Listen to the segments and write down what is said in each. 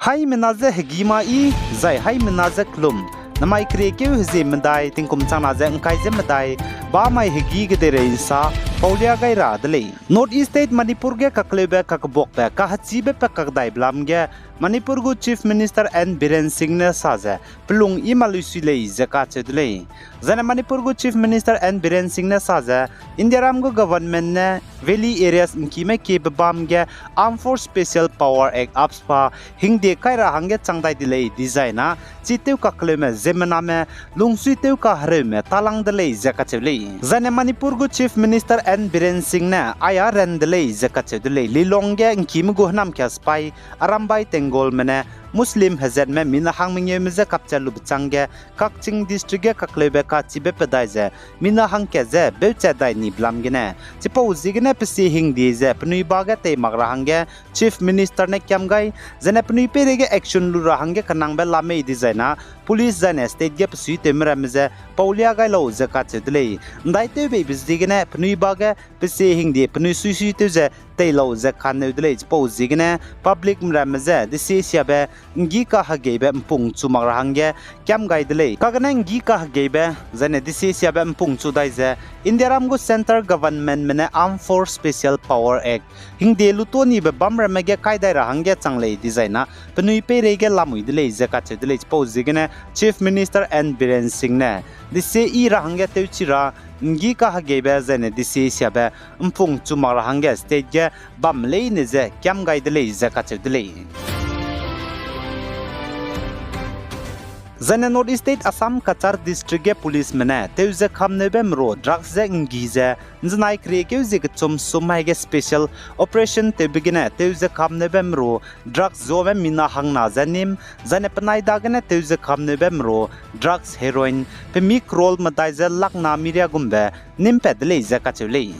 Hai menaze hegima I zai hai menaze klum namai kreke hze medai tingkum chana ze angkai ze medai ba mai hegi gedere insa paulia gai ra dele North East State Manipur ge kaklebe kakbok pe ka hachibe pe kakdai blam ge Manipur gu Chief Minister N Biren Singh ne saze plung imalusi le zaka chedle zana Manipur gu Chief Minister N Biren Singh ne saze India ram gu government ne valley areas inkime ke bam ge Armed Force Special Power Act apspa hingde kaira hange changdai dile designa chiteu kakleme zemana me lungsui teu ka hare me talang dile zaka chedle zana Manipur gu Chief Minister N Biren Singh ne aya ren dile zaka chedle lilongge inkime gu nam kya spai arambai gol mene Muslim hazard me mina hang mingye meze kapcha lub change kakching district ge kaklebe ka chibe pedai je mina hang ke je becha dai ni blam gene chipo zigene psi hing di je pnui baga te magra hange chief minister ne kyam gai jene pnui pere ge action lu ra hange kanang be lame di jaina police jane state ge psi te mera meze paulia gai lo je ka chedle ndai te be bizdigene pnui baga psi hing di pnui sui te je te lo je khan ne dile chipo zigene public mera meze di se siabe ngi ka hagebe mpung chu magra hange kyam gai dile kagana ngi ka hagebe jane disi siabe mpung chu dai je India ram go center government mene Armed Force Special Power Act hingde lutoni be bamra mege kaidai ra hange changle designa pnui pe rege lamui dile je ka che dile pose gene Chief Minister N Biren Singh ne disi I ra hange teuchira ngi ka hagebe jane disi siabe mpung chu magra hange state ge bamle ne je kyam gai dile je ka che dile Zane North East State Assam Kachar District ge police mene teuze khamne bem ro drugs ze ngize nznai kreke ze chum sumai ge special operation te begine teuze khamne bem ro drugs zo bem mina hangna zanim zane panai dagane teuze khamne bem ro drugs heroin pe mik roll matai ze lakna miria gumbe nim pedle ze kachule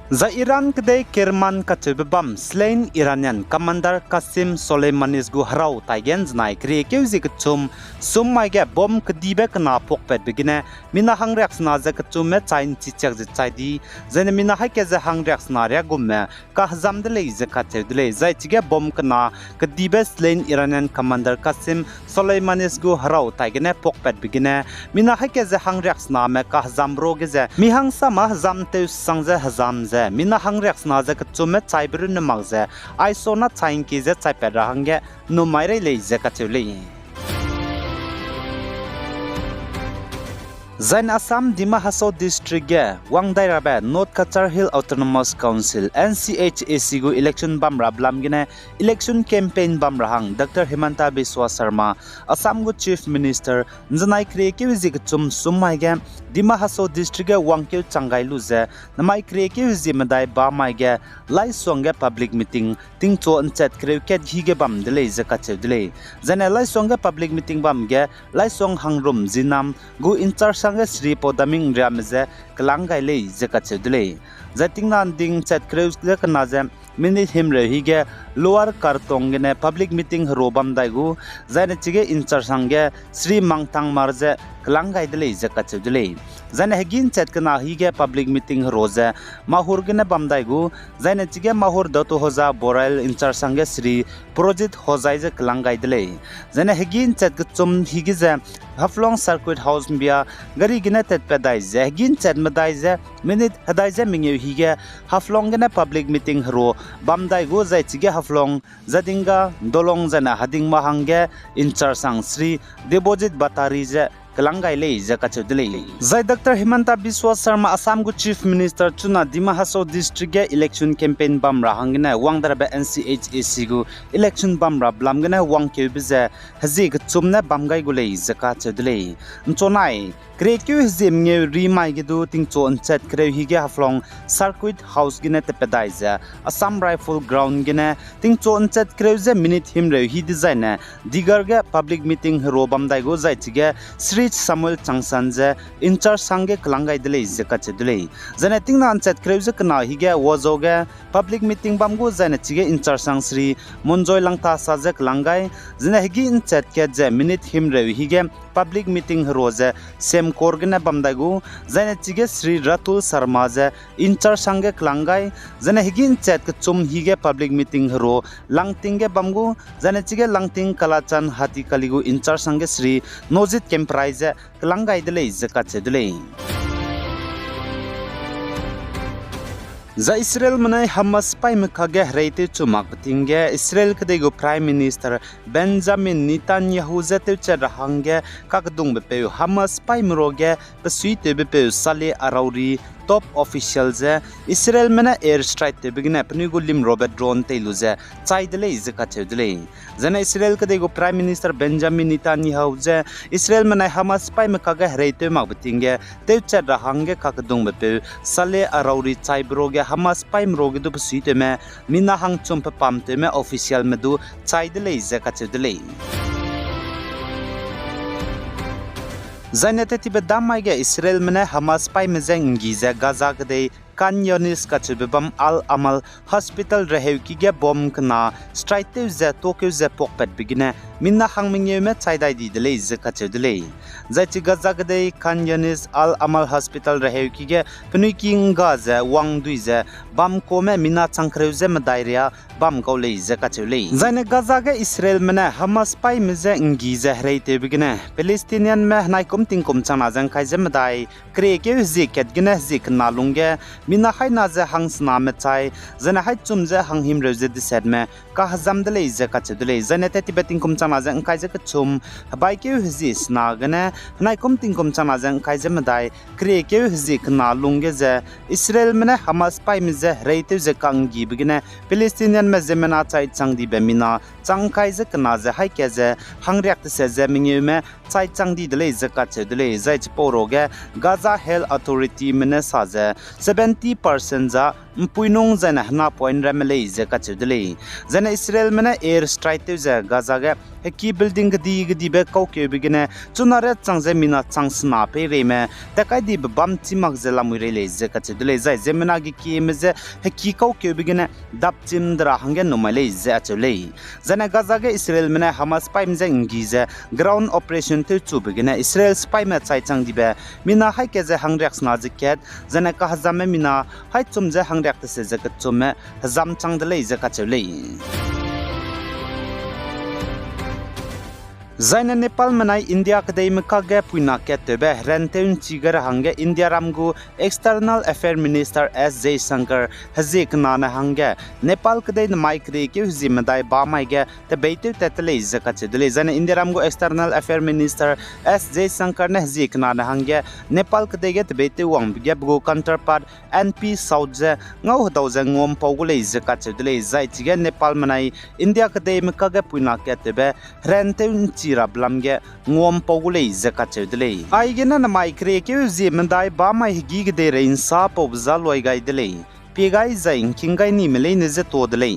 Za Iran kede Kerman kachebam slain Iranian commander Qasim Soleimani's gu harau taigen znai kreke zik chum sumai ge bom kdibe kana pokpet begine mina hang reaksna za kchum me chain chichak je chaidi zene mina haike za hang reaksna re gumme ka hazam dele ze kachedle zai chige bom kana kdibe slain Iranian commander Qasim Soleimani's gu harau taigene pokpet begine mina haike za hang reaksna me ka hazam roge ze mi hang sama hazam te sangze hazam mina hang reaksna za kchume chaibru ne magze aisona chain ki je chaipera hange no maire le je kachule Zain Assam Dima Hasao District ge Wangdai Rabe North Kachar Hill Autonomous Council NCHAC gu election bamra blamgine election campaign bamra hang Dr. Himanta Bishwa Sharma Assam gu Chief Minister njanai kreke zik chum sumai ge Dima Hasao District ge wangkeu changai lu je namai kreke zi medai ba mai ge Laisong ge public meeting tingcho anchet kreket hi ge bam dele je kachedle jane Laisong ge public meeting bam ge Laisong hangrum jinam gu in charge sange Sri Podaming Ramze Kalangai le Zakachedle Zating Nanding Chat Crews Kanaze Minute Himre Hige Lower Kartongene public meeting Robam Daigu Zanechige in Charsange Sri Mangtang Marze Kalangai dele Zakachedle Zane Hagin Chat Kana Hige public meeting Rose Mahurgene Bamdaigu Zanechige Mahur Datu Hoza Borail in Charsange Sri Project Hozaize Kalangai dele Zane Hagin Chat Kutum Higize Haflong Circuit House Mbia Gari Ginetet Pedaize Hagin Chat Medaize Minute Hadaize Mingyu Hige Haflong Gene public meeting Ro Bamdaigu Zaichige Haflong Zadinga Dolong Zana Hading Mahange in Charsang Sri Deposit Batarize Kalangai le zakachudle Zai Dr. Himanta Bishwa Sharma Assam gu Chief Minister chuna Dima Hasao District ge election campaign bamra hangina wangdar be NCHAC gu election bamra blamgana wangkeu bize hazi gu chumna bamgai gu le zakachudle nchonai Krekyu hizim nge rimai gidu tingcho anchet kreu hige haflong circuit house gine tepedaiza Assam Rifle Ground gine tingcho anchet kreu ze minute himreu hi design digar ge public meeting robam dai go zaichige Sri Samuel Changsan je in charge sange klangai dele zakachedle jane tingna anchet kreu ze kana hige wozo ge public meeting bam go jane chige in charge sang Sri Monjoy langta sa je klangai jane higi in chat ke je minute himreu hige public meeting roze sem korgene bamdagu zaina chige Sri Ratul Sharma je inchar sange klangai zaina higin chat ke chum hige public meeting ro langtinge bamgu zaina chige langting kalachan hati kaligu inchar sange Sri Nojit Kemprai je klangai dele zakatse dele za Israel manai Hamas pai mekage reite chumak tinge Israel kedego Prime Minister Benjamin Netanyahu zate charahange kakdung bepe Hamas pai mroge pesuite bepe sale arauri top official je Israel mana air strike te begin apni gulim Robert drone te luze chaidele izka chedele jana Israel kedego Prime Minister Benjamin Netanyahu je Israel mana Hamas pai mekage reite makbtinge te charahange kakdung bepe sale arauri chaibroge Hamas pai mroge du psuite me mina hang chumpa pamte me official me du chaidele izka chedele zainete tibe damai ge Israel mene Hamas pai mezeng gize Gaza gde Kanyonis kachibam al amal hospital rehewki ge bom kna strike te ze tokyo ze pokpet bigine minna hangmingye me chaidai di dele ze kachedele zaichi Gaza gde Kanyonis al amal hospital rehewki ge pnuking ga ze wangdui ze bam kome minna changkreu ze diarrhea bam kaule ze kachele zaine Gaza ge Israel mene Hamas pai meze ngi ze hreite bigine Palestinian me naikum tingkum chana jang khai ze dai kreke zi ketgine zik nalunge mina hai na ze hangsna me chai zana hai chum ze hanghim reze de set me ka hazam dele ze ka chedele zane te tibeting kum chana ze kai ze ka chum bai ke hzi sna gane nai kum ting kum chana ze kai ze madai kre ke hzi kna lunge ze Israel mene Hamas pai me ze reite ze kangi bigine Palestinian me ze mena chai chang di be mina chang kai ze kna ze hai ke ze hangriak te se ze mingye me chai chang di dele ze ka chedele zai chporoge Gaza Health Authority mene sa ze 70% za mpuinong zana hna point ramele ze ka chedele zana Israel mena air strike te ze Gaza ge heki building gdi be kau ke bigine chunare changze mina changsna pe reme takai di bam chimak ze lamure le ze ka chedele zai ze mena gi ki me ze heki kau ke bigine dap chim dra hange nomale ze achole zana Gaza ge Israel mena Hamas pai mze ngi ze ground operation te chu bigine Israel spy me chai chang di be mina hai ke ze hangrex na ze ket zana ka hazame mina hai chum ze hangrex te se ze ka chume hazam chang de le ze ka chole zaina Nepal manai India kadai meka ge puina ke tebe renteun chigar hange India ramgu external affair minister S Jaishankar hazik nana hange Nepal kadai mai kre ke zimadai ba mai ge te beite tetle izaka chedele zaina India ramgu external affair minister S Jaishankar ne hazik nana hange Nepal kadai ge te beite wang ge bu counterpart NP South je ngau hdaw je ngom pawgule izaka chedele zai chige Nepal manai India kadai meka ge puina ke tebe renteun rablamge ngom pogule zaka chedele aigena na mai kre ke zi mandai ba mai gi gde rein sa pobza loi gai dele pe gai zain kingai ni mele ne ze to dele